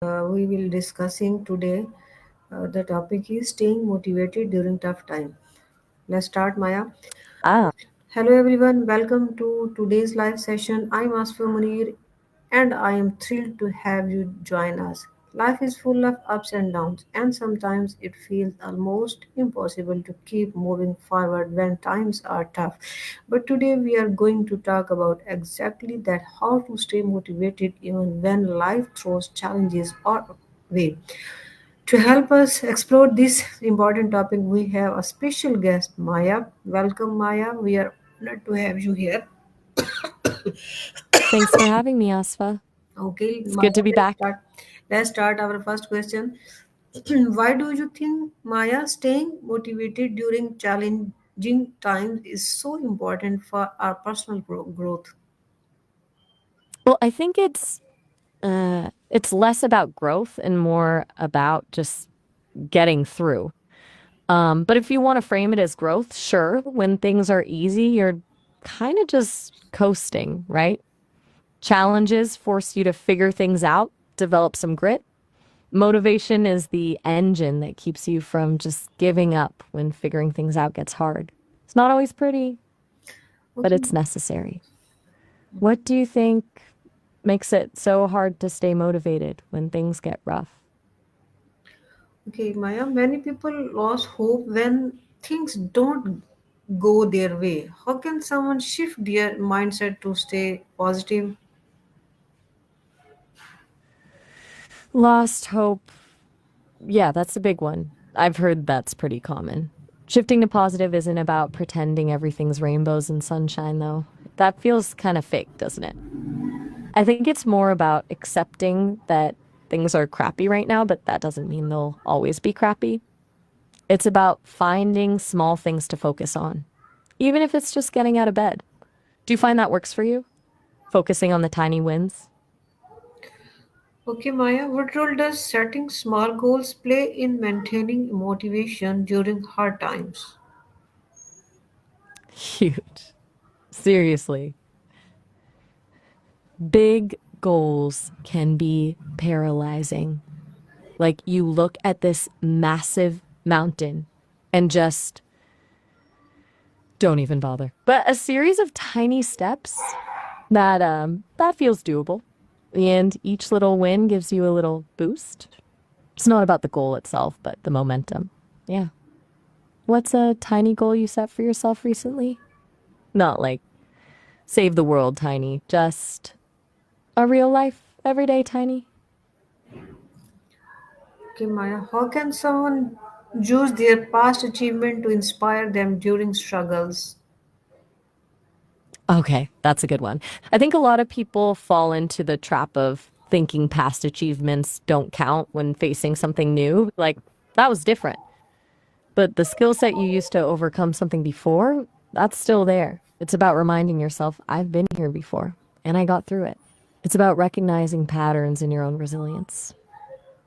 We will discussing today. The topic is staying motivated during tough time. Let's start, Maya. Ah, Hello, everyone. Welcome to today's live session. I'm Asfa Munir, and I am thrilled to have you join us. Life is full of ups and downs, and sometimes it feels almost impossible to keep moving forward when times are tough. But today we are going to talk about exactly that, how to stay motivated even when life throws challenges our way. To help us explore this important topic, we have a special guest, Maya. Welcome, Maya. We are honored to have you here. thanks for having me, Asfa. Okay, It's good Maya, to be let's back. start. Let's start our first question. Why do you think, Maya, staying motivated during challenging times is so important for our personal growth? Well, I think it's less about growth and more about just getting through. But if you want to frame it as growth, sure, when things are easy, you're kind of just coasting, right? Challenges force you to figure things out, develop some grit. Motivation is the engine that keeps you from just giving up when figuring things out gets hard. It's not always pretty, but Okay, it's necessary. What do you think makes it so hard to stay motivated when things get rough? okay, Maya. Many people lose hope when things don't go their way. How can someone shift their mindset to stay positive? Lost hope. Yeah, that's a big one. I've heard that's pretty common. Shifting to positive isn't about pretending everything's rainbows and sunshine, though. That feels kind of fake, doesn't it? I think it's more about accepting that things are crappy right now, but that doesn't mean they'll always be crappy. It's about finding small things to focus on, even if it's just getting out of bed. Do you find that works for you? Focusing on the tiny wins? Okay, Maya, what role does setting small goals play in maintaining motivation during hard times? Huge. Seriously. Big goals can be paralyzing. Like you look at this massive mountain and just don't even bother. But a series of tiny steps that feels doable. And each little win gives you a little boost. It's not about the goal itself, but the momentum. Yeah. What's a tiny goal you set for yourself recently? Not like save the world tiny, just a real life, everyday tiny. Okay, Maya, how can someone use their past achievement to inspire them during struggles? Okay, that's a good one. I think a lot of people fall into the trap of thinking past achievements don't count when facing something new. Like, that was different. But the skill set you used to overcome something before, that's still there. It's about reminding yourself, I've been here before and I got through it. It's about recognizing patterns in your own resilience.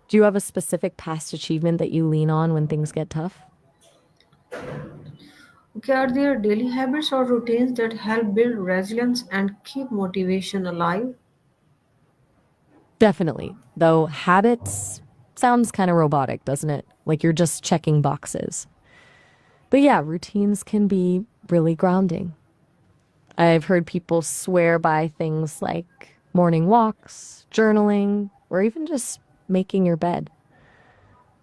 Do you have a specific past achievement that you lean on when things get tough? Okay, are there daily habits or routines that help build resilience and keep motivation alive? Definitely. Though habits sounds kind of robotic, doesn't it? Like you're just checking boxes. But yeah, routines can be really grounding. I've heard people swear by things like morning walks, journaling, or even just making your bed.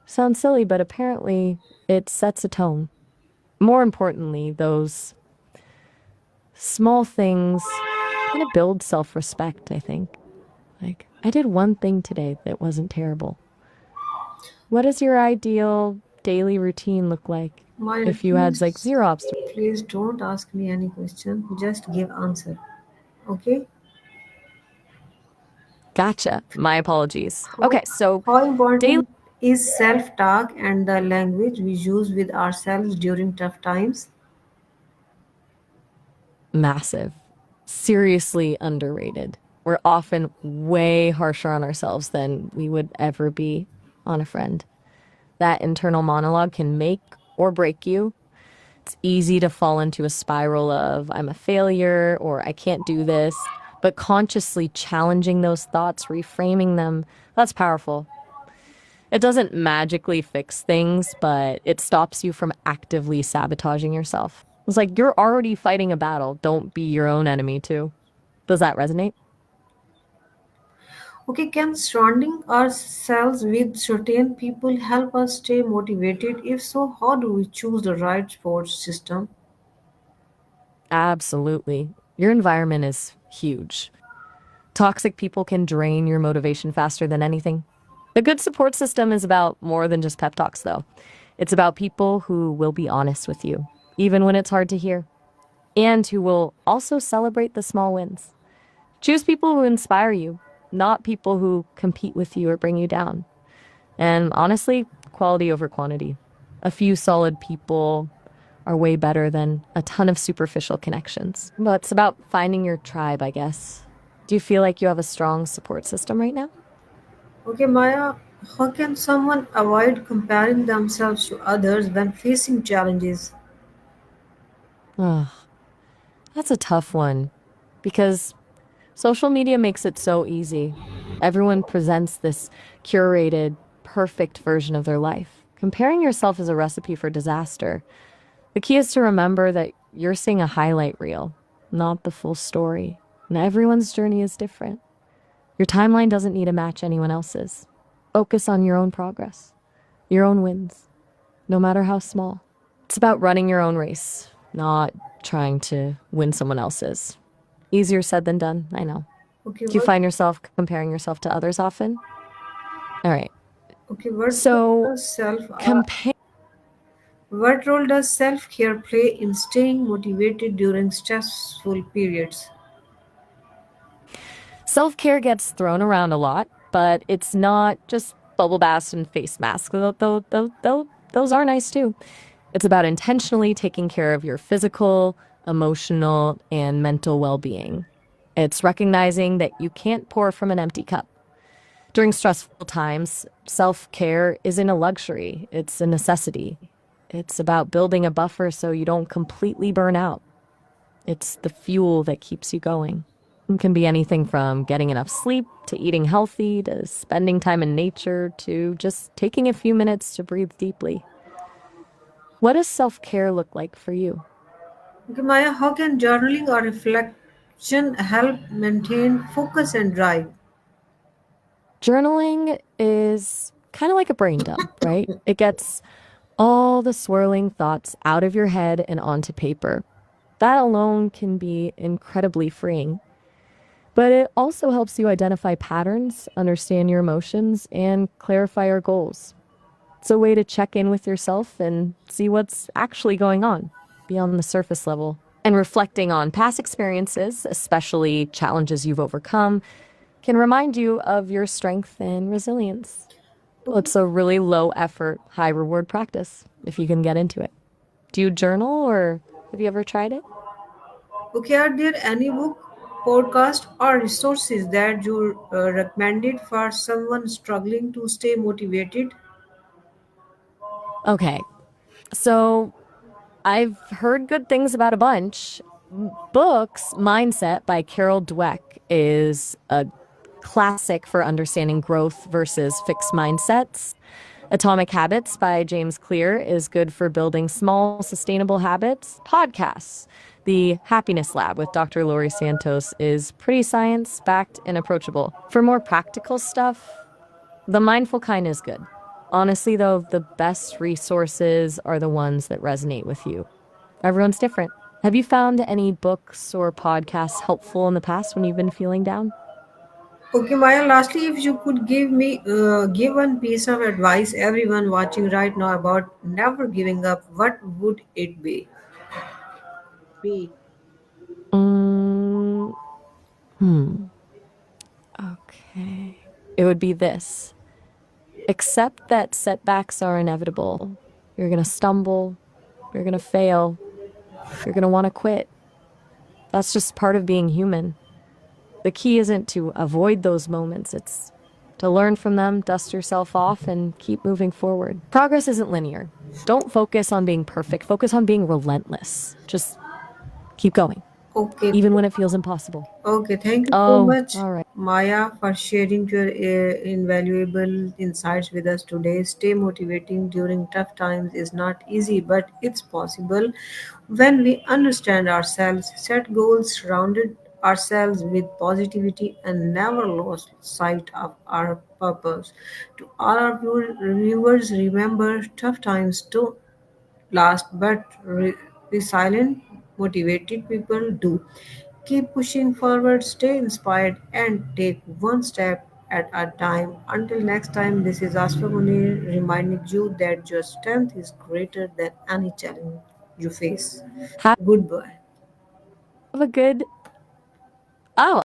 Sounds silly, but apparently it sets a tone. More importantly, those small things kind of build self respect, I think. Like, I did one thing today that wasn't terrible. What does your ideal daily routine look like Maya, if you had like zero obstacles? please don't ask me any question. Just give answer. Okay. Gotcha. My apologies. How, Okay, so how daily important is self-talk and the language we use with ourselves during tough times? massive, seriously underrated. We're often way harsher on ourselves than we would ever be on a friend. That internal monologue can make or break you. It's easy to fall into a spiral of I'm a failure or I can't do this, but consciously challenging those thoughts, reframing them, That's powerful. It doesn't magically fix things, but it stops you from actively sabotaging yourself. It's like you're already fighting a battle. Don't be your own enemy, too. Does that resonate? Okay, can surrounding ourselves with certain people help us stay motivated? If so, how do we choose the right support system? Absolutely. Your environment is huge. Toxic people can drain your motivation faster than anything. A good support system is about more than just pep talks, though. It's about people who will be honest with you, even when it's hard to hear, and who will also celebrate the small wins. Choose people who inspire you, not people who compete with you or bring you down. And honestly, quality over quantity. A few solid people are way better than a ton of superficial connections. But it's about finding your tribe, I guess. Do you feel like you have a strong support system right now? Okay, Maya, how can someone avoid comparing themselves to others when facing challenges? Ugh, that's a tough one because social media makes it so easy. Everyone presents this curated, perfect version of their life. Comparing yourself is a recipe for disaster. The key is to remember that you're seeing a highlight reel, not the full story. And everyone's journey is different. Your timeline doesn't need to match anyone else's. Focus on your own progress, your own wins, no matter how small. It's about running your own race, not trying to win someone else's. Easier said than done, I know. Okay, Do you what find yourself comparing yourself to others often? All right. okay, what role So does self compare. what role does self-care play in staying motivated during stressful periods? Self care gets thrown around a lot, but it's not just bubble baths and face masks. Those are nice too. It's about intentionally taking care of your physical, emotional, and mental well being. It's recognizing that you can't pour from an empty cup. During stressful times, self care isn't a luxury, it's a necessity. It's about building a buffer so you don't completely burn out. It's the fuel that keeps you going. It can be anything from getting enough sleep to eating healthy to spending time in nature to just taking a few minutes to breathe deeply. What does self care look like for you? Okay, Maya, how can journaling or reflection help maintain focus and drive? Journaling is kind of like a brain dump, right? It gets all the swirling thoughts out of your head and onto paper. That alone can be incredibly freeing. But it also helps you identify patterns, understand your emotions, and clarify your goals. It's a way to check in with yourself and see what's actually going on beyond the surface level. And reflecting on past experiences, especially challenges you've overcome, can remind you of your strength and resilience. Okay, It's a really low effort, high reward practice if you can get into it. Do you journal or have you ever tried it? okay, are there any book, podcast, or resources that you recommended for someone struggling to stay motivated? Okay, so I've heard good things about a bunch. Books, Mindset by Carol Dweck is a classic for understanding growth versus fixed mindsets. Atomic Habits by James Clear is good for building small, sustainable habits. Podcasts. The Happiness Lab with Dr. Laurie Santos is pretty science backed and approachable. For more practical stuff, The Mindful Kind is good. Honestly, though, the best resources are the ones that resonate with you. Everyone's different. Have you found any books or podcasts helpful in the past when you've been feeling down? Okay, Maya, lastly, if you could give one piece of advice everyone watching right now about never giving up, what would it be? Mm, hmm. Okay. It would be this. Accept that setbacks are inevitable. You're going to stumble. You're going to fail. You're going to want to quit. That's just part of being human. The key isn't to avoid those moments, it's to learn from them, dust yourself off, and keep moving forward. Progress isn't linear. Don't focus on being perfect, focus on being relentless. Just keep going. Okay. even when it feels impossible. Okay, thank you so Oh, much, all right. Maya, for sharing your invaluable insights with us today. Stay motivating during tough times is not easy, but it's possible when we understand ourselves, set goals, surrounded ourselves with positivity, and never lost sight of our purpose. To all our viewers, remember tough times too last, but resilient, motivated people do. Keep pushing forward, stay inspired, and take one step at a time. Until next time, this is Asfa Munir reminding you that your strength is greater than any challenge you face. Have Goodbye. a good. Oh,